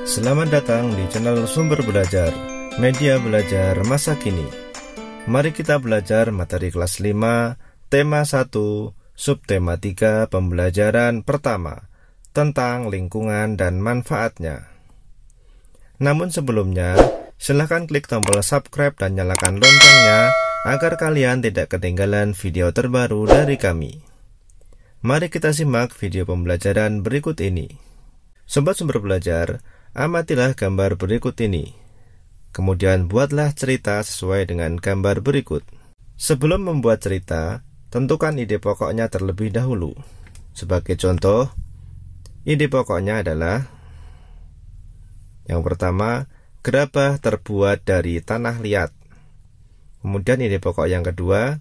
Selamat datang di channel Sumber Belajar, media belajar masa kini. Mari kita belajar materi kelas 5, tema 1, subtema 3, pembelajaran pertama, tentang lingkungan dan manfaatnya. Namun sebelumnya, silahkan klik tombol subscribe dan nyalakan loncengnya agar kalian tidak ketinggalan video terbaru dari kami. Mari kita simak video pembelajaran berikut ini. Sobat Sumber Belajar, amatilah gambar berikut ini. Kemudian buatlah cerita sesuai dengan gambar berikut. Sebelum membuat cerita, tentukan ide pokoknya terlebih dahulu. Sebagai contoh, ide pokoknya adalah: yang pertama, gerabah terbuat dari tanah liat. Kemudian ide pokok yang kedua,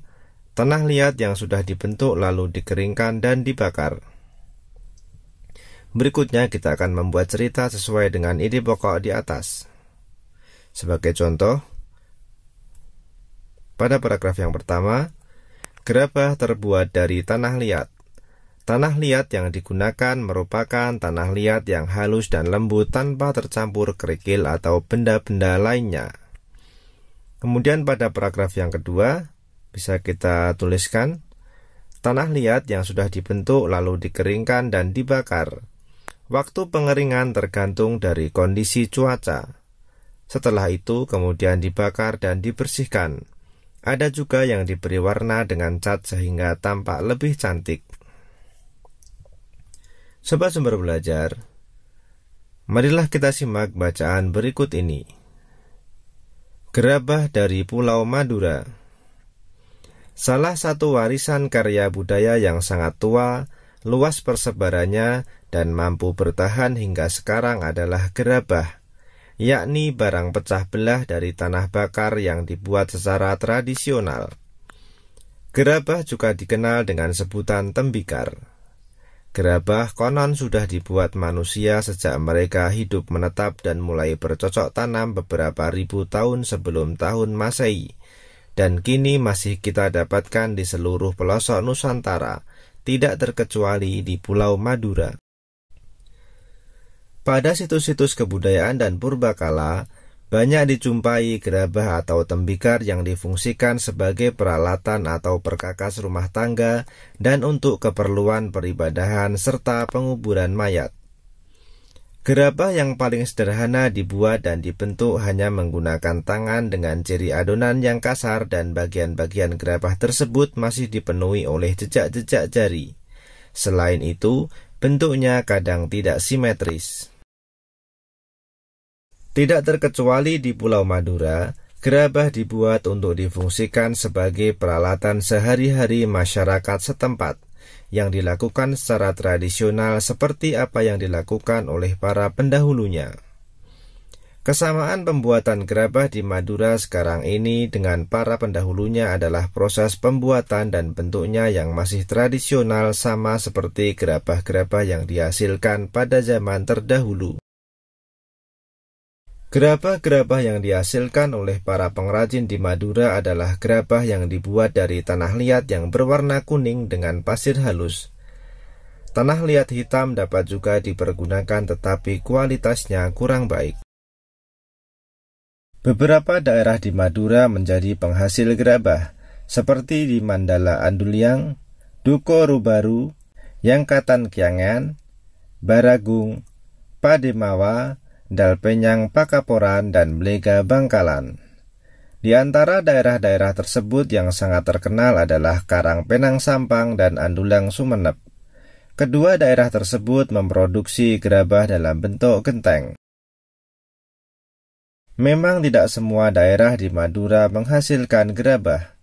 tanah liat yang sudah dibentuk lalu dikeringkan dan dibakar. Berikutnya kita akan membuat cerita sesuai dengan ide pokok di atas. Sebagai contoh, pada paragraf yang pertama, gerabah terbuat dari tanah liat. Tanah liat yang digunakan merupakan tanah liat yang halus dan lembut tanpa tercampur kerikil atau benda-benda lainnya. Kemudian pada paragraf yang kedua, bisa kita tuliskan, tanah liat yang sudah dibentuk lalu dikeringkan dan dibakar. Waktu pengeringan tergantung dari kondisi cuaca. Setelah itu kemudian dibakar dan dibersihkan. Ada juga yang diberi warna dengan cat sehingga tampak lebih cantik. Sobat Sumber Belajar, marilah kita simak bacaan berikut ini. Gerabah dari Pulau Madura. Salah satu warisan karya budaya yang sangat tua, luas persebarannya, dan mampu bertahan hingga sekarang adalah gerabah, yakni barang pecah belah dari tanah bakar yang dibuat secara tradisional. Gerabah juga dikenal dengan sebutan tembikar. Gerabah konon sudah dibuat manusia sejak mereka hidup menetap dan mulai bercocok tanam beberapa ribu tahun sebelum tahun Masehi, dan kini masih kita dapatkan di seluruh pelosok Nusantara, tidak terkecuali di Pulau Madura. Pada situs-situs kebudayaan dan purbakala, banyak dijumpai gerabah atau tembikar yang difungsikan sebagai peralatan atau perkakas rumah tangga dan untuk keperluan peribadahan serta penguburan mayat. Gerabah yang paling sederhana dibuat dan dibentuk hanya menggunakan tangan dengan ciri adonan yang kasar, dan bagian-bagian gerabah tersebut masih dipenuhi oleh jejak-jejak jari. Selain itu, bentuknya kadang tidak simetris. Tidak terkecuali di Pulau Madura, gerabah dibuat untuk difungsikan sebagai peralatan sehari-hari masyarakat setempat, yang dilakukan secara tradisional seperti apa yang dilakukan oleh para pendahulunya. Kesamaan pembuatan gerabah di Madura sekarang ini dengan para pendahulunya adalah proses pembuatan dan bentuknya yang masih tradisional, sama seperti gerabah-gerabah yang dihasilkan pada zaman terdahulu. Gerabah-gerabah yang dihasilkan oleh para pengrajin di Madura adalah gerabah yang dibuat dari tanah liat yang berwarna kuning dengan pasir halus. Tanah liat hitam dapat juga dipergunakan tetapi kualitasnya kurang baik. Beberapa daerah di Madura menjadi penghasil gerabah, seperti di Mandala Anduliang, Duko Rubaru, Yangkatan Kiangan, Baragung, Pademawa, Dalpenyang Pakaporan, dan Blega Bangkalan. Di antara daerah-daerah tersebut yang sangat terkenal adalah Karangpenang Sampang dan Andulang Sumenep. Kedua daerah tersebut memproduksi gerabah dalam bentuk genteng. Memang tidak semua daerah di Madura menghasilkan gerabah.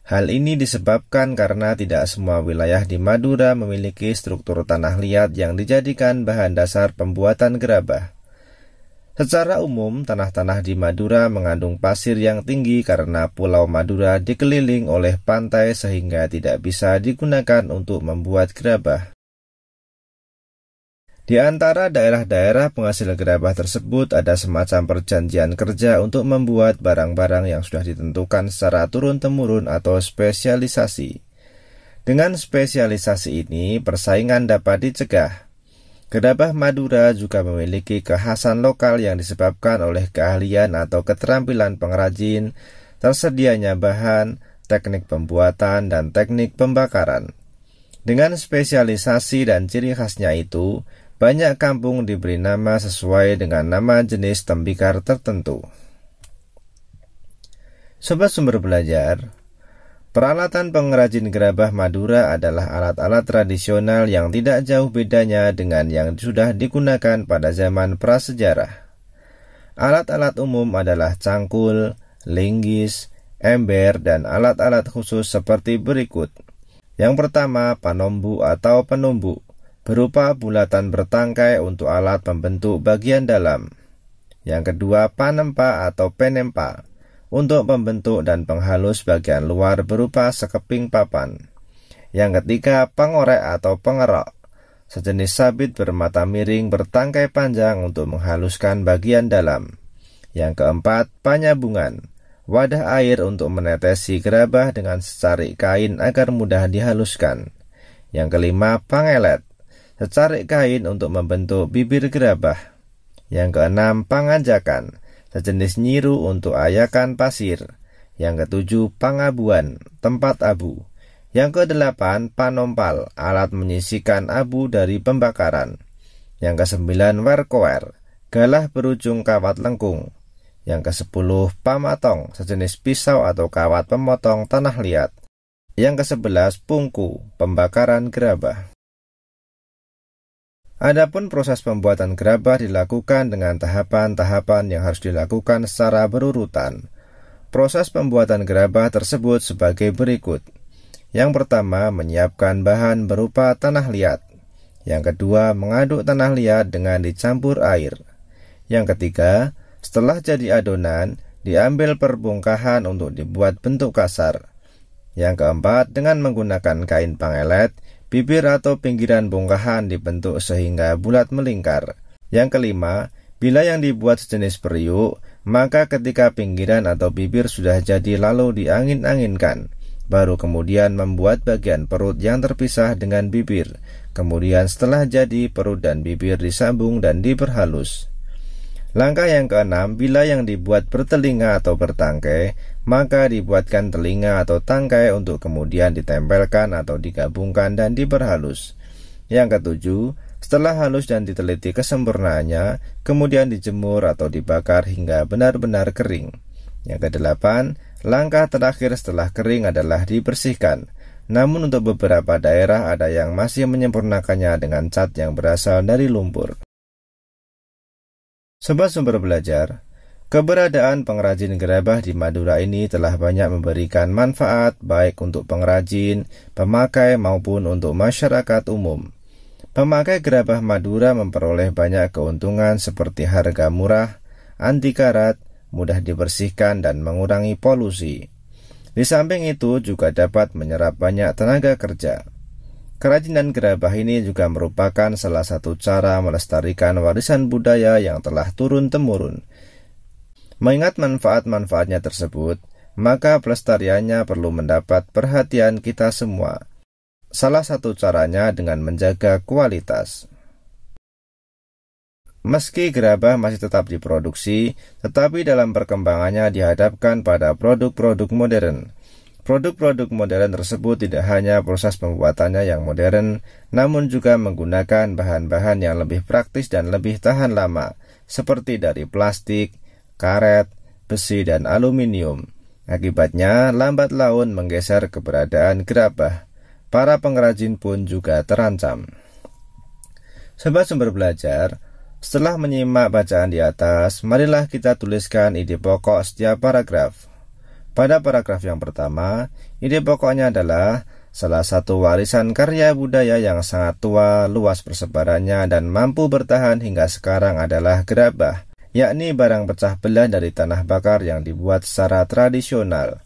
Hal ini disebabkan karena tidak semua wilayah di Madura memiliki struktur tanah liat yang dijadikan bahan dasar pembuatan gerabah. Secara umum, tanah-tanah di Madura mengandung pasir yang tinggi karena Pulau Madura dikeliling oleh pantai sehingga tidak bisa digunakan untuk membuat gerabah. Di antara daerah-daerah penghasil gerabah tersebut ada semacam perjanjian kerja untuk membuat barang-barang yang sudah ditentukan secara turun-temurun atau spesialisasi. Dengan spesialisasi ini, persaingan dapat dicegah. Gerabah Madura juga memiliki kekhasan lokal yang disebabkan oleh keahlian atau keterampilan pengrajin, tersedianya bahan, teknik pembuatan, dan teknik pembakaran. Dengan spesialisasi dan ciri khasnya itu, banyak kampung diberi nama sesuai dengan nama jenis tembikar tertentu. Sobat Sumber Belajar, peralatan pengrajin gerabah Madura adalah alat-alat tradisional yang tidak jauh bedanya dengan yang sudah digunakan pada zaman prasejarah. Alat-alat umum adalah cangkul, linggis, ember, dan alat-alat khusus seperti berikut. Yang pertama, panombu atau penumbu, berupa bulatan bertangkai untuk alat pembentuk bagian dalam. Yang kedua, panempa atau penempa, untuk pembentuk dan penghalus bagian luar berupa sekeping papan. Yang ketiga, pengorek atau pengerok, sejenis sabit bermata miring bertangkai panjang untuk menghaluskan bagian dalam. Yang keempat, panyabungan, wadah air untuk menetesi gerabah dengan secarik kain agar mudah dihaluskan. Yang kelima, pangelet, secarik kain untuk membentuk bibir gerabah. Yang keenam, panganjakan, sejenis nyiru untuk ayakan pasir. Yang ketujuh, pangabuan, tempat abu. Yang kedelapan, panompal, alat menyisikan abu dari pembakaran. Yang kesembilan, werkower, galah berujung kawat lengkung. Yang ke-10, pamatong, sejenis pisau atau kawat pemotong tanah liat. Yang ke-11, pungku, pembakaran gerabah. Adapun proses pembuatan gerabah dilakukan dengan tahapan-tahapan yang harus dilakukan secara berurutan. Proses pembuatan gerabah tersebut sebagai berikut. Yang pertama, menyiapkan bahan berupa tanah liat. Yang kedua, mengaduk tanah liat dengan dicampur air. Yang ketiga, setelah jadi adonan, diambil perbongkahan untuk dibuat bentuk kasar. Yang keempat, dengan menggunakan kain pangelet, bibir atau pinggiran bongkahan dibentuk sehingga bulat melingkar. Yang kelima, bila yang dibuat sejenis periuk, maka ketika pinggiran atau bibir sudah jadi lalu diangin-anginkan. Baru kemudian membuat bagian perut yang terpisah dengan bibir. Kemudian setelah jadi, perut dan bibir disambung dan diperhalus. Langkah yang keenam, bila yang dibuat bertelinga atau bertangkai, maka dibuatkan telinga atau tangkai untuk kemudian ditempelkan atau digabungkan dan diperhalus. Yang ketujuh, setelah halus dan diteliti kesempurnaannya, kemudian dijemur atau dibakar hingga benar-benar kering. Yang kedelapan, langkah terakhir setelah kering adalah dibersihkan. Namun untuk beberapa daerah ada yang masih menyempurnakannya dengan cat yang berasal dari lumpur. Sobat Sumber Belajar, keberadaan pengrajin gerabah di Madura ini telah banyak memberikan manfaat baik untuk pengrajin, pemakai maupun untuk masyarakat umum. Pemakai gerabah Madura memperoleh banyak keuntungan seperti harga murah, anti karat, mudah dibersihkan dan mengurangi polusi. Di samping itu juga dapat menyerap banyak tenaga kerja. Kerajinan gerabah ini juga merupakan salah satu cara melestarikan warisan budaya yang telah turun-temurun. Mengingat manfaat-manfaatnya tersebut, maka pelestariannya perlu mendapat perhatian kita semua. Salah satu caranya dengan menjaga kualitas. Meski gerabah masih tetap diproduksi, tetapi dalam perkembangannya dihadapkan pada produk-produk modern. Produk-produk modern tersebut tidak hanya proses pembuatannya yang modern, namun juga menggunakan bahan-bahan yang lebih praktis dan lebih tahan lama, seperti dari plastik, karet, besi, dan aluminium. Akibatnya, lambat laun menggeser keberadaan gerabah. Para pengrajin pun juga terancam. Sobat Sumber Belajar, setelah menyimak bacaan di atas, marilah kita tuliskan ide pokok setiap paragraf. Pada paragraf yang pertama, ide pokoknya adalah salah satu warisan karya budaya yang sangat tua, luas persebarannya, dan mampu bertahan hingga sekarang adalah gerabah, yakni barang pecah belah dari tanah bakar yang dibuat secara tradisional.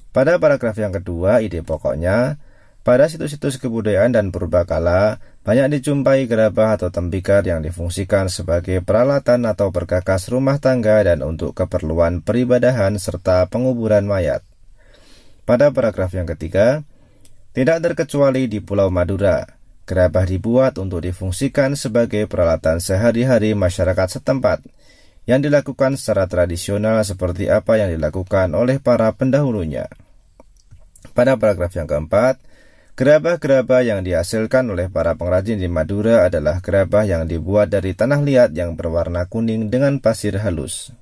Pada paragraf yang kedua, ide pokoknya, pada situs-situs kebudayaan dan purbakala, banyak dijumpai gerabah atau tembikar yang difungsikan sebagai peralatan atau perkakas rumah tangga dan untuk keperluan peribadahan serta penguburan mayat. Pada paragraf yang ketiga, tidak terkecuali di Pulau Madura, Gerabah dibuat untuk difungsikan sebagai peralatan sehari-hari masyarakat setempat yang dilakukan secara tradisional seperti apa yang dilakukan oleh para pendahulunya. Pada paragraf yang keempat, gerabah-gerabah yang dihasilkan oleh para pengrajin di Madura adalah gerabah yang dibuat dari tanah liat yang berwarna kuning dengan pasir halus.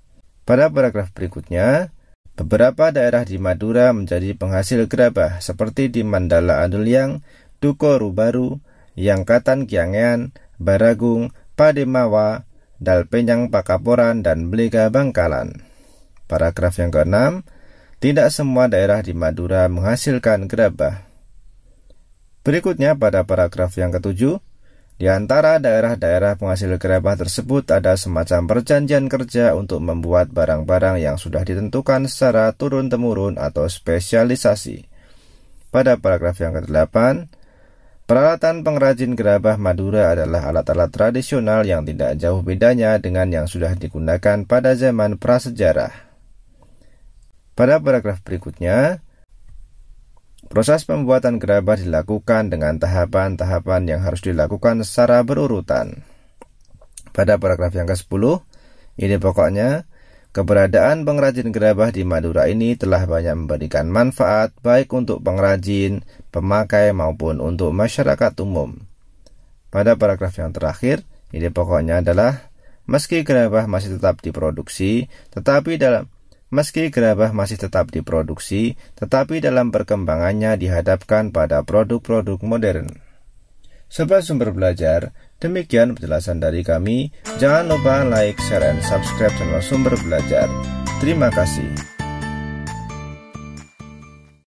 Pada paragraf berikutnya, beberapa daerah di Madura menjadi penghasil gerabah seperti di Mandala Adulyang, Duko Rubaru, Yangkatan Kiangean, Baragung, Pademawa, Dalpenyang Pakaporan, dan Blega Bangkalan. Paragraf yang keenam, tidak semua daerah di Madura menghasilkan gerabah. Berikutnya pada paragraf yang ketujuh, di antara daerah-daerah penghasil gerabah tersebut ada semacam perjanjian kerja untuk membuat barang-barang yang sudah ditentukan secara turun-temurun atau spesialisasi. Pada paragraf yang ke-8, peralatan pengrajin gerabah Madura adalah alat-alat tradisional yang tidak jauh bedanya dengan yang sudah digunakan pada zaman prasejarah. Pada paragraf berikutnya, proses pembuatan gerabah dilakukan dengan tahapan-tahapan yang harus dilakukan secara berurutan. Pada paragraf yang ke-10, ide pokoknya, keberadaan pengrajin gerabah di Madura ini telah banyak memberikan manfaat baik untuk pengrajin, pemakai maupun untuk masyarakat umum. Pada paragraf yang terakhir, ide pokoknya adalah meski gerabah masih tetap diproduksi, tetapi dalam perkembangannya dihadapkan pada produk-produk modern. Sobat Sumber Belajar, demikian penjelasan dari kami. Jangan lupa like, share, dan subscribe channel Sumber Belajar. Terima kasih.